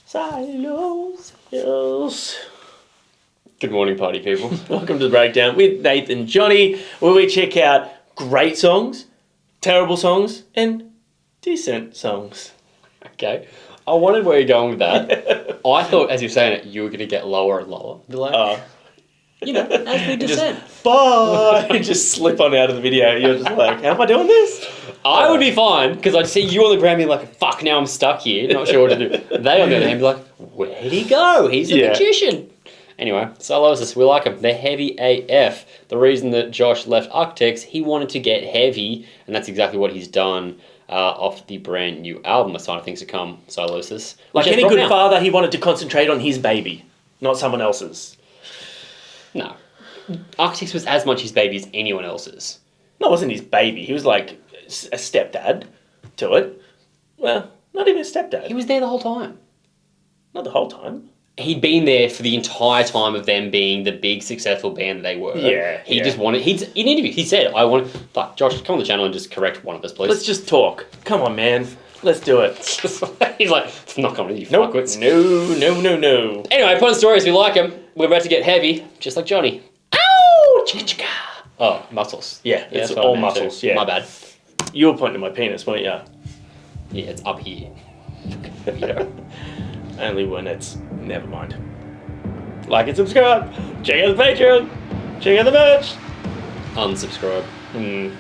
SYLOSIS. Good morning, party people. Welcome to the Breakdown with Nathan and Johnny, where we check out great songs, terrible songs, and decent songs. Okay. I wondered where you're going with that. I thought, as you're saying it, you were going to get lower and lower. You're like, as we descend. Bye! You just slip on out of the video. You're just like, how am I doing this? I would be fine, because I'd see you on the ground being like, fuck, now I'm stuck here, not sure what to do. They, on the other hand, be like, where'd he go? He's a magician. Anyway, SYLOSIS, we like him. They're heavy AF. The reason that Josh left Architects, he wanted to get heavy, and that's exactly what he's done off the brand new album, A Sign of Things to Come, SYLOSIS. Like any good father, he wanted to concentrate on his baby, not someone else's. No. Architects was as much his baby as anyone else's. No, it wasn't his baby. He was like a stepdad to it. Well, not even a stepdad. He was there the whole time. Not the whole time. He'd been there for the entire time of them being the big successful band that they were. He just wanted, in an interview, he said, I want, fuck, Josh, come on the channel and just correct one of us, please. Let's just talk. Come on, man. Let's do it. He's like, it's not coming to you, nope. fuckwits. No. Anyway, upon stories, we like him. We're about to get heavy, just like Johnny. Ow! Chicka-chicka. Oh, muscles. Yeah, it's all muscles, yeah. My bad. You were pointing at my penis, weren't you? Yeah, it's up here. Only when it's... Never mind. Like and subscribe. Check out the Patreon. Check out the merch. Unsubscribe. Ooh,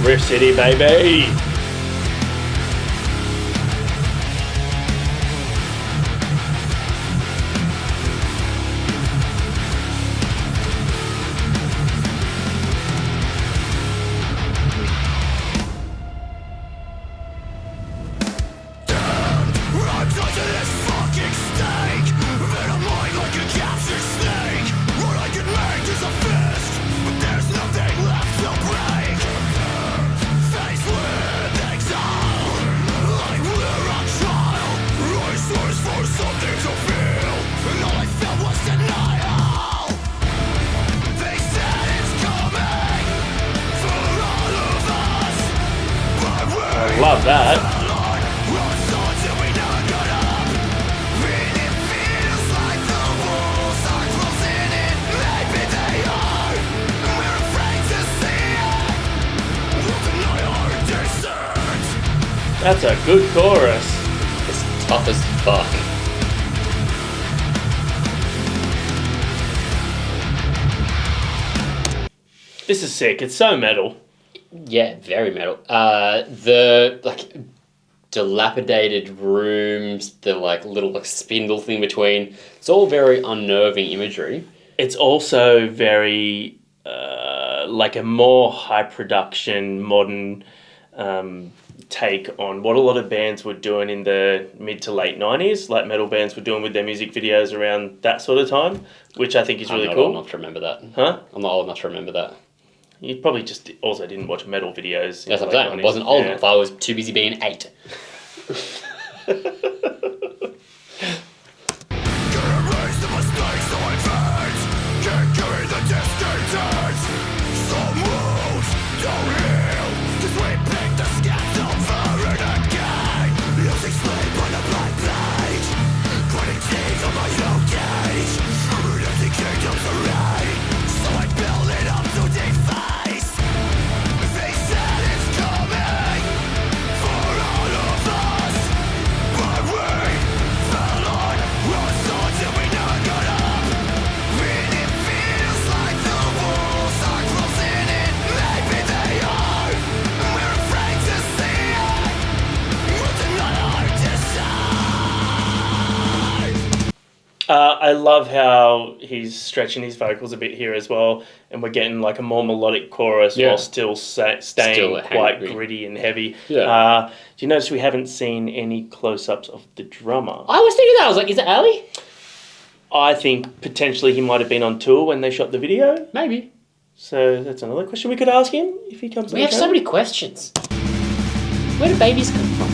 Riff City, baby. Love that. That's a good chorus. It's tough as fuck. This is sick. It's so metal. Yeah, very metal. The dilapidated rooms, the little spindle thing between. It's all very unnerving imagery. It's also very a more high production, modern take on what a lot of bands were doing in the mid to late 90s, like metal bands were doing with their music videos around that sort of time, which I think is really cool. I'm not old enough to remember that. Huh? I'm not old enough to remember that. You probably just also didn't watch metal videos. That's what I'm saying. I wasn't old enough. I was too busy being 8. I love how he's stretching his vocals a bit here as well, and we're getting a more melodic chorus while still staying quite gritty and heavy. Yeah. Do you notice we haven't seen any close-ups of the drummer? I was thinking that. I was like, is it Ali? I think potentially he might have been on tour when they shot the video. Maybe. So that's another question we could ask him if he comes. We have so many questions. Where do babies come from?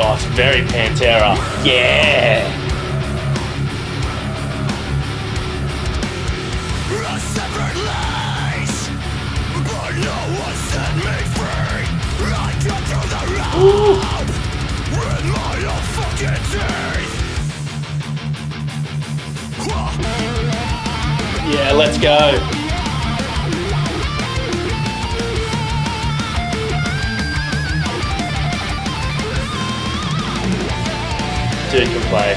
Oh, it's very Pantera. Yeah. Ooh. Yeah, let's go. Dude can play.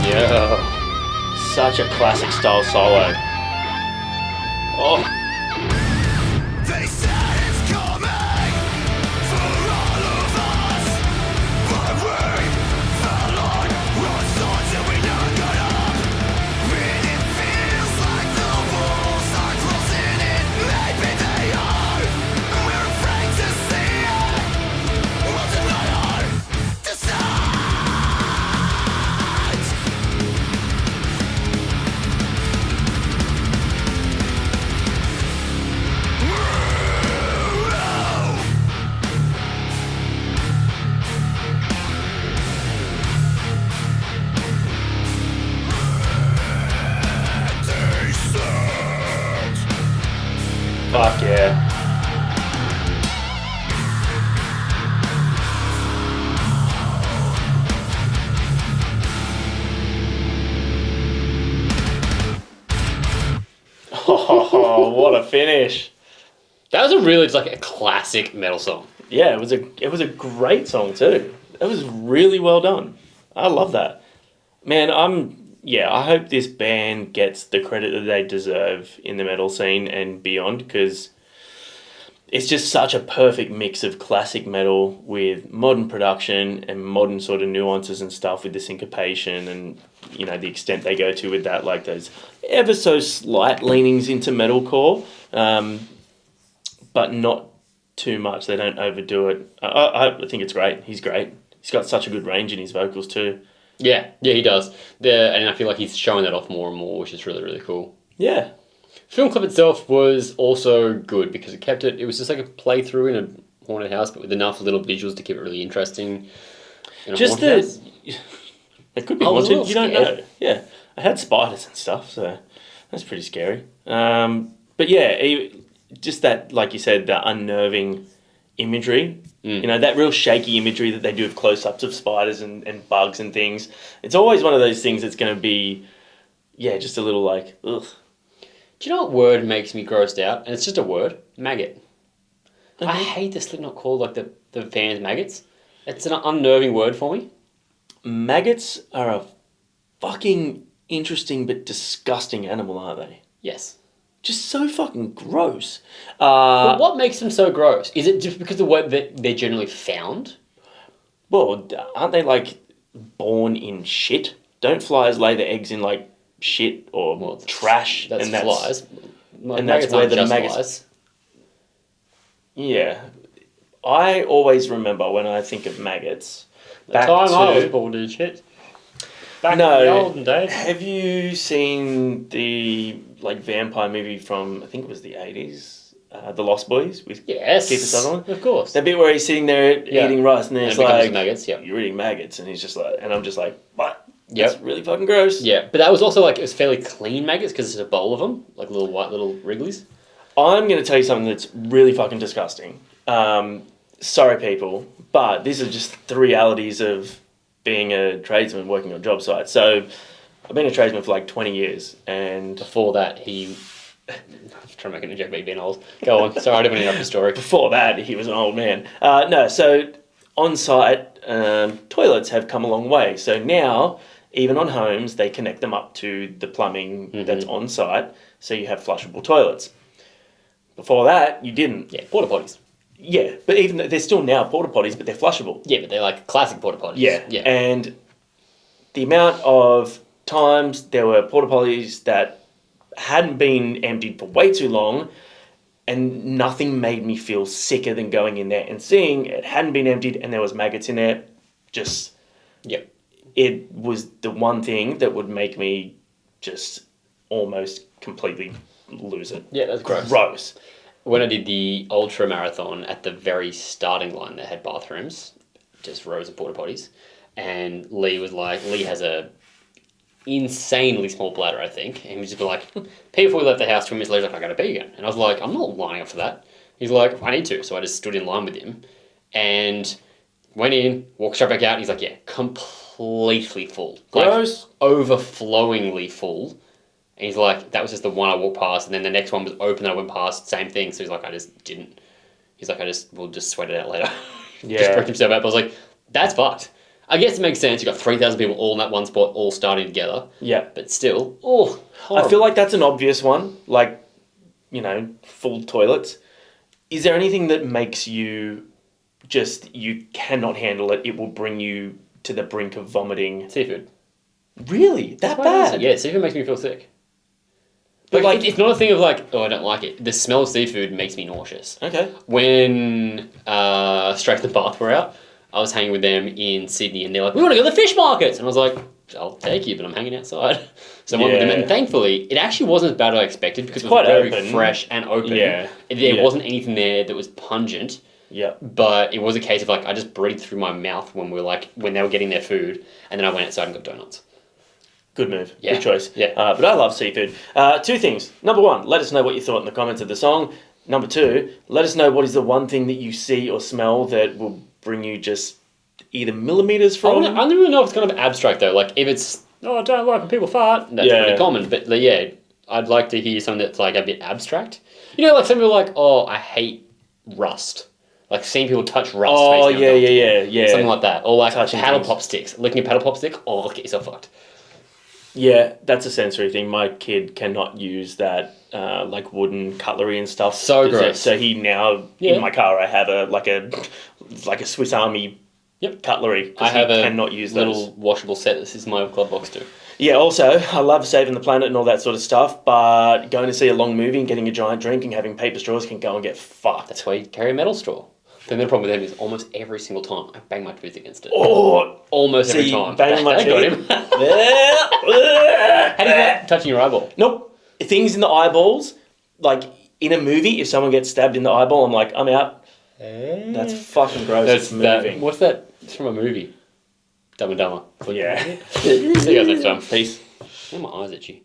Yeah. Such a classic style solo. Oh. They said it's coming for all of us, but we fell on our swords and we never got up. When it feels like the walls are closing in, maybe they are. We're afraid to see it. We'll deny our decides. Fuck yeah. Oh, what a finish. That was a really just like a classic metal song. Yeah, it was a great song too. It was really well done. I love that. Man, I hope this band gets the credit that they deserve in the metal scene and beyond, because it's just such a perfect mix of classic metal with modern production and modern sort of nuances and stuff with the syncopation and, you know, the extent they go to with that, like those ever so slight leanings into metalcore, but not too much. They don't overdo it. I think it's great. He's great. He's got such a good range in his vocals too. Yeah, he does. And I feel like he's showing that off more and more, which is really, really cool. Yeah. Film clip itself was also good because it was just like a playthrough in a haunted house, but with enough little visuals to keep it really interesting. Just it could be haunted. You don't know. Yeah, I had spiders and stuff, so that's pretty scary. But yeah, just that, like you said, the unnerving imagery. You know, that real shaky imagery that they do of close-ups of spiders and bugs and things. It's always one of those things that's going to be, just a little like, ugh. Do you know what word makes me grossed out? And it's just a word. Maggot. I hate the Slipknot called like the fans maggots. It's an unnerving word for me. Maggots are a fucking interesting but disgusting animal, aren't they? Yes. Just so fucking gross. But what makes them so gross? Is it just because the word that they're generally found? Well, aren't they like born in shit? Don't flies lay their eggs in like shit or trash? That's flies. And that's where the maggots. Flies. Yeah, I always remember when I think of maggots. I was born in shit. Back in the olden days. Have you seen the vampire movie from, I think it was the 80s, The Lost Boys with Kiefer Sutherland? Of course. That bit where he's sitting there eating rice and then it's like, maggots, you're eating maggots, and he's just like, and I'm just like, what? Yep. That's really fucking gross. Yeah, but that was also it was fairly clean maggots because it's a bowl of them, like little white little wrigglies. I'm going to tell you something that's really fucking disgusting. Sorry, people, but these are just the realities of being a tradesman working on job sites. So I've been a tradesman for like 20 years, and before that I'm trying to make an joke about being old. Go on. Sorry, I didn't want to interrupt the story. Before that, he was an old man. So on-site toilets have come a long way. So now, even on homes, they connect them up to the plumbing that's on-site, so you have flushable toilets. Before that, you didn't. Yeah, porta potties. Yeah, but even they're still now porta potties, but they're flushable. Yeah, but they're like classic porta potties. Yeah, and the amount of times there were porta potties that hadn't been emptied for way too long, and nothing made me feel sicker than going in there and seeing it hadn't been emptied and there was maggots in there. It was the one thing that would make me just almost completely lose it. Yeah, that's gross. Gross. When I did the ultra marathon, at the very starting line, they had bathrooms, just rows of porta potties, and Lee has a insanely small bladder, I think, and he was just like, before we left the house, 2 minutes later, he's like, I gotta pee again, and I was like, I'm not lining up for that. He's like, I need to, so I just stood in line with him, and went in, walked straight back out, and he's like, yeah, completely full, Gross. like, overflowingly full. And he's like, that was just the one I walked past, and then the next one was open and I went past, same thing. So he's like, I just didn't. He's like, we'll just sweat it out later. Yeah. Just bricked himself up. I was like, that's fucked. I guess it makes sense. You've got 3,000 people all in that one spot, all starting together. Yeah. But still, horrible. I feel like that's an obvious one, like, full toilets. Is there anything that makes you cannot handle it? It will bring you to the brink of vomiting. Seafood. Really? That bad? Yeah, seafood makes me feel sick. But like, it's not a thing of like, oh, I don't like it. The smell of seafood makes me nauseous. Okay. When Straight to the Bath were out, I was hanging with them in Sydney, and they're like, we want to go to the fish markets. And I was like, I'll take you, but I'm hanging outside. So I went with them, and thankfully, it actually wasn't as bad as I expected because it was quite very open. fresh and open. Yeah. There wasn't anything there that was pungent. Yeah. But it was a case of like, I just breathed through my mouth when they were getting their food, and then I went outside and got donuts. Good move. Yeah. Good choice. Yeah. But I love seafood. 2 things. Number 1, let us know what you thought in the comments of the song. Number 2, let us know what is the one thing that you see or smell that will bring you just either millimeters from... I don't really know if it's kind of abstract though. Like if it's, I don't like when people fart, that's pretty common. But yeah, I'd like to hear something that's like a bit abstract. Like some people are like, oh, I hate rust. Like seeing people touch rust. Oh, makes me uncomfortable. yeah. Something like that. Or like Touching paddle things. pop sticks. Licking a paddle pop stick, get yourself fucked. Yeah, that's a sensory thing. My kid cannot use that like wooden cutlery and stuff. So gross. So he now in my car I have a Swiss Army cutlery. I have a cannot use little those. washable set. This is my glove box too. Yeah, also, I love saving the planet and all that sort of stuff, but going to see a long movie and getting a giant drink and having paper straws can go and get fucked. That's why you carry a metal straw. The only problem with them is almost every single time I bang my tooth against it. Oh! Almost every See, time. banging my I got him. tooth. How do you like touching your eyeball? Nope. Things in the eyeballs, like in a movie, if someone gets stabbed in the eyeball, I'm like, I'm out. That's fucking gross. It's moving. What's that? It's from a movie. Dumb and Dumber. Yeah. See you guys next time. Peace. Oh, my eyes itchy.